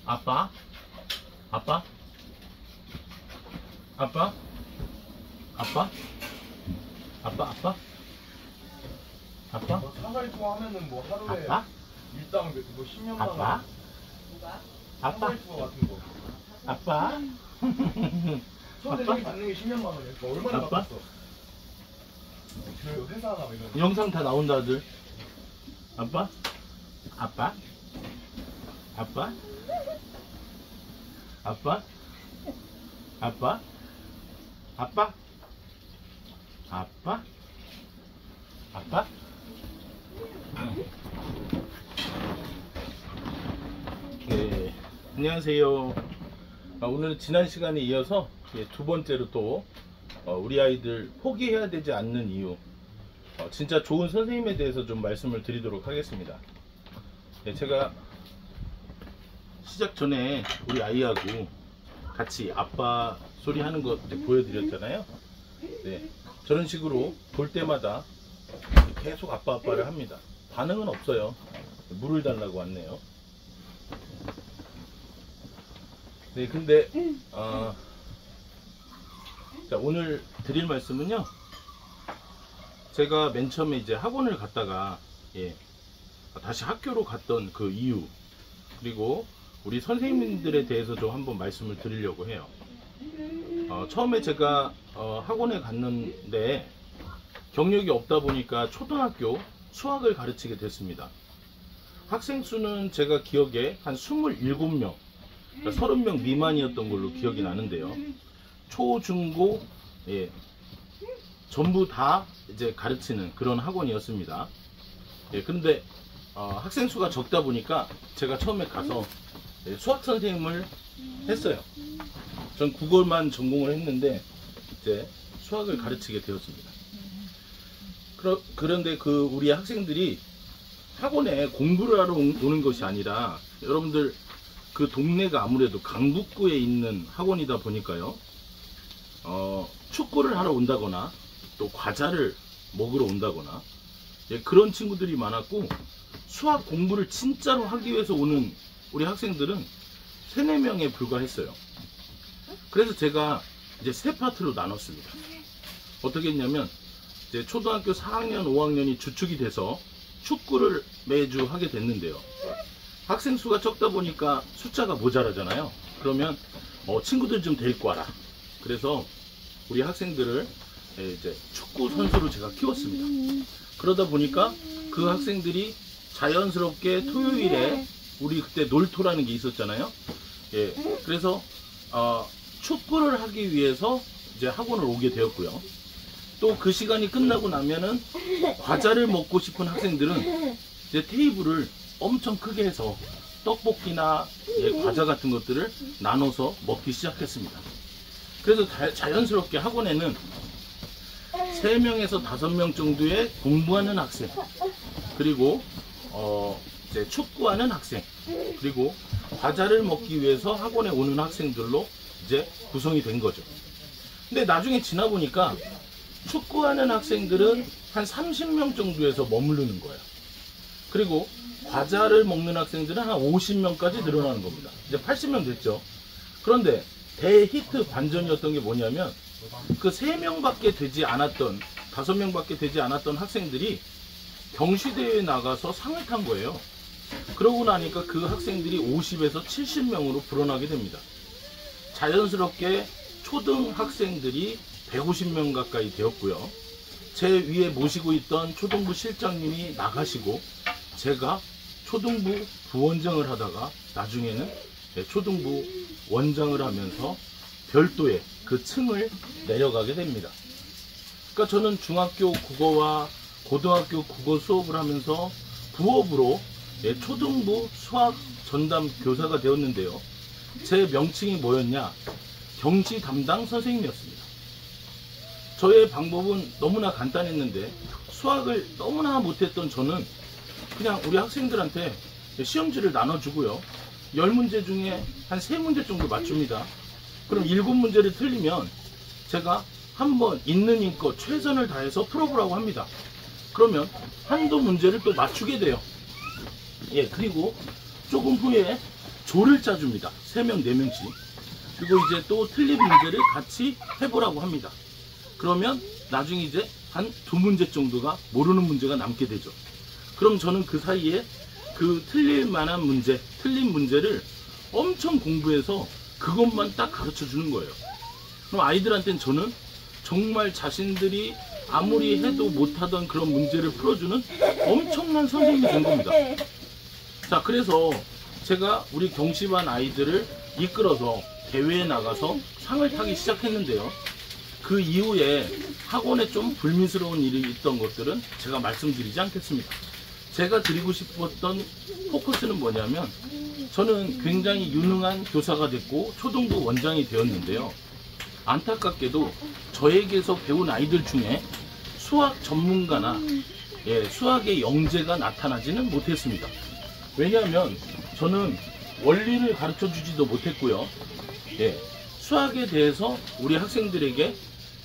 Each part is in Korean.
아빠? 아빠? 아빠? 아빠? 아빠? 아빠? 아빠? 뭐 사갈 투어 하면은 뭐 하루에 아빠? 일당 뭐 10년만 아빠? 아빠? 사갈 투어 같은 거. 아빠? 초대생이 받는 게 10년만 원이야. 그러니까 얼마나 아빠? 받았어? 그 회사나 뭐 이런. 영상 다 나온다들. 아빠? 아빠? 아빠? 아빠? 아빠? 아빠? 아빠? 아빠? 네, 안녕하세요. 오늘은 지난 시간에 이어서 두 번째로 또 우리 아이들 포기해야 되지 않는 이유, 진짜 좋은 선생님에 대해서 좀 말씀을 드리도록 하겠습니다. 네, 제가 시작 전에 우리 아이하고 같이 아빠 소리 하는 거 보여드렸잖아요. 네, 저런 식으로 볼 때마다 계속 아빠를 합니다. 반응은 없어요. 물을 달라고 왔네요. 네, 근데 자, 오늘 드릴 말씀은요, 제가 맨 처음에 이제 학원을 갔다가 다시 학교로 갔던 그 이유, 그리고 우리 선생님들에 대해서 좀 한번 말씀을 드리려고 해요. 처음에 제가 학원에 갔는데 경력이 없다 보니까 초등학교 수학을 가르치게 됐습니다. 학생 수는 제가 기억에 한 27명, 그러니까 30명 미만이었던 걸로 기억이 나는데요. 초, 중, 고, 전부 다 이제 가르치는 그런 학원이었습니다. 그런데 학생 수가 적다 보니까 제가 처음에 가서 수학 선생님을 했어요. 전 국어만 전공을 했는데 이제 수학을 가르치게 되었습니다. 그런데 그 우리 학생들이 학원에 공부를 하러 오는 것이 아니라, 여러분들 그 동네가 아무래도 강북구에 있는 학원이다 보니까요, 축구를 하러 온다거나 또 과자를 먹으러 온다거나 그런 친구들이 많았고, 수학 공부를 진짜로 하기 위해서 오는 우리 학생들은 3, 4명에 불과했어요. 그래서 제가 이제 세 파트로 나눴습니다. 어떻게 했냐면, 이제 초등학교 4학년, 5학년이 주축이 돼서 축구를 매주 하게 됐는데요. 학생 수가 적다 보니까 숫자가 모자라잖아요. 그러면 친구들 좀 데리고 와라. 그래서 우리 학생들을 이제 축구 선수로 제가 키웠습니다. 그러다 보니까 그 학생들이 자연스럽게 토요일에 우리 그때 놀토라는 게 있었잖아요. 그래서 축구를 하기 위해서 이제 학원을 오게 되었고요. 또 그 시간이 끝나고 나면은 과자를 먹고 싶은 학생들은 이제 테이블을 엄청 크게 해서 떡볶이나 과자 같은 것들을 나눠서 먹기 시작했습니다. 그래서 자연스럽게 학원에는 3명에서 5명 정도의 공부하는 학생, 그리고 이제 축구하는 학생, 그리고 과자를 먹기 위해서 학원에 오는 학생들로 이제 구성이 된 거죠. 근데 나중에 지나 보니까 축구하는 학생들은 한 30명 정도에서 머무르는 거예요. 그리고 과자를 먹는 학생들은 한 50명까지 늘어나는 겁니다. 이제 80명 됐죠. 그런데 대히트 반전이었던 게 뭐냐면, 그 3명밖에 되지 않았던, 5명밖에 되지 않았던 학생들이 경시대회에 나가서 상을 탄 거예요. 그러고 나니까 그 학생들이 50에서 70명으로 불어나게 됩니다. 자연스럽게 초등학생들이 150명 가까이 되었고요. 제 위에 모시고 있던 초등부 실장님이 나가시고, 제가 초등부 부원장을 하다가 나중에는 초등부 원장을 하면서 별도의 그 층을 내려가게 됩니다. 그러니까 저는 중학교 국어와 고등학교 국어 수업을 하면서 부업으로 초등부 수학 전담 교사가 되었는데요. 제 명칭이 뭐였냐? 경시 담당 선생님이었습니다. 저의 방법은 너무나 간단했는데, 수학을 너무나 못했던 저는 그냥 우리 학생들한테 시험지를 나눠주고요. 10문제 중에 한 3문제 정도 맞춥니다. 그럼 7문제를 틀리면 제가 한번 있는 힘껏 최선을 다해서 풀어보라고 합니다. 그러면 한두 문제를 또 맞추게 돼요. 그리고 조금 후에 조를 짜줍니다. 3명, 4명씩. 그리고 이제 또 틀린 문제를 같이 해보라고 합니다. 그러면 나중에 이제 한 2문제 정도가 모르는 문제가 남게 되죠. 그럼 저는 그 사이에 그 틀릴 만한 문제, 틀린 문제를 엄청 공부해서 그것만 딱 가르쳐 주는 거예요. 그럼 아이들한테는 저는 정말 자신들이 아무리 해도 못하던 그런 문제를 풀어주는 엄청난 선생님이 된 겁니다. 자, 그래서 제가 우리 경시반 아이들을 이끌어서 대회에 나가서 상을 타기 시작했는데요. 그 이후에 학원에 좀 불미스러운 일이 있던 것들은 제가 말씀드리지 않겠습니다. 제가 드리고 싶었던 포커스는 뭐냐면, 저는 굉장히 유능한 교사가 됐고 초등부 원장이 되었는데요. 안타깝게도 저에게서 배운 아이들 중에 수학 전문가나 수학의 영재가 나타나지는 못했습니다. 왜냐하면 저는 원리를 가르쳐 주지도 못했고요. 수학에 대해서 우리 학생들에게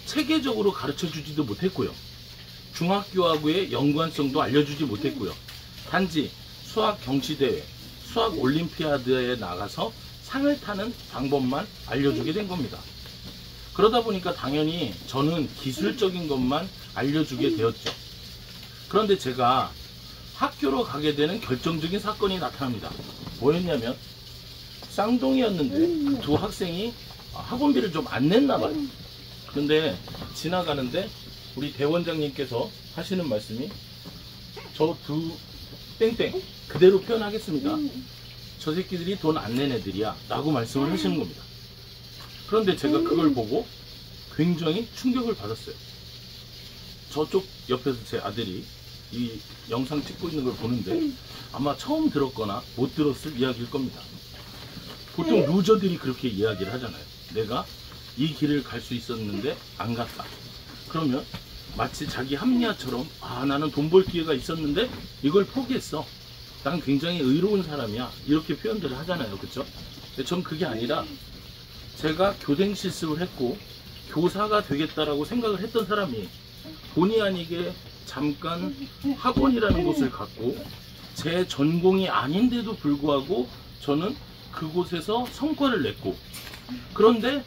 체계적으로 가르쳐 주지도 못했고요. 중학교하고의 연관성도 알려주지 못했고요. 단지 수학 경시대회, 수학 올림피아드에 나가서 상을 타는 방법만 알려주게 된 겁니다. 그러다 보니까 당연히 저는 기술적인 것만 알려주게 되었죠. 그런데 제가 학교로 가게 되는 결정적인 사건이 나타납니다. 뭐였냐면, 쌍둥이였는데 그 두 학생이 학원비를 좀 안 냈나 봐요. 근데 지나가는데 우리 대원장님께서 하시는 말씀이, 저 두 땡땡 그대로 표현하겠습니다. 저 새끼들이 돈 안 낸 애들이야 라고 말씀을 하시는 겁니다. 그런데 제가 그걸 보고 굉장히 충격을 받았어요. 저쪽 옆에서 제 아들이 이 영상 찍고 있는 걸 보는데 아마 처음 들었거나 못 들었을 이야기일 겁니다. 보통 루저들이 그렇게 이야기를 하잖아요. 내가 이 길을 갈 수 있었는데 안 갔다. 그러면 마치 자기 합리화처럼, 나는 돈 벌 기회가 있었는데 이걸 포기했어. 난 굉장히 의로운 사람이야. 이렇게 표현들을 하잖아요. 그렇죠? 근데 전 그게 아니라, 제가 교생 실습을 했고 교사가 되겠다라고 생각을 했던 사람이 본의 아니게 잠깐 학원이라는 곳을 갔고, 제 전공이 아닌데도 불구하고 저는 그곳에서 성과를 냈고, 그런데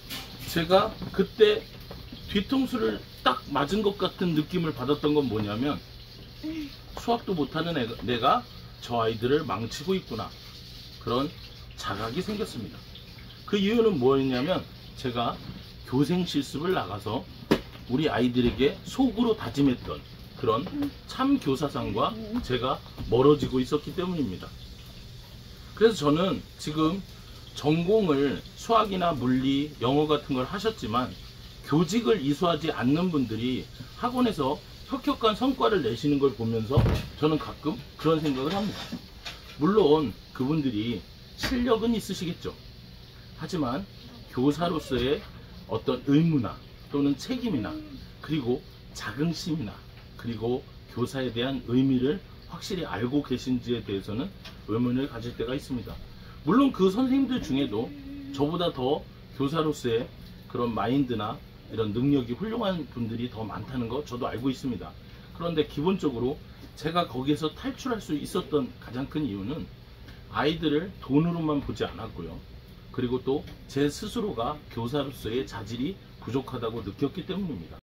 제가 그때 뒤통수를 딱 맞은 것 같은 느낌을 받았던 건 뭐냐면, 수학도 못하는 내가 저 아이들을 망치고 있구나, 그런 자각이 생겼습니다. 그 이유는 뭐였냐면, 제가 교생 실습을 나가서 우리 아이들에게 속으로 다짐했던 그런 참 교사상과 제가 멀어지고 있었기 때문입니다. 그래서 저는 지금 전공을 수학이나 물리, 영어 같은 걸 하셨지만 교직을 이수하지 않는 분들이 학원에서 혁혁한 성과를 내시는 걸 보면서 저는 가끔 그런 생각을 합니다. 물론 그분들이 실력은 있으시겠죠. 하지만 교사로서의 어떤 의무나 또는 책임이나, 그리고 자긍심이나, 그리고 교사에 대한 의미를 확실히 알고 계신지에 대해서는 의문을 가질 때가 있습니다. 물론 그 선생님들 중에도 저보다 더 교사로서의 그런 마인드나 이런 능력이 훌륭한 분들이 더 많다는 거 저도 알고 있습니다. 그런데 기본적으로 제가 거기에서 탈출할 수 있었던 가장 큰 이유는 아이들을 돈으로만 보지 않았고요. 그리고 또 제 스스로가 교사로서의 자질이 부족하다고 느꼈기 때문입니다.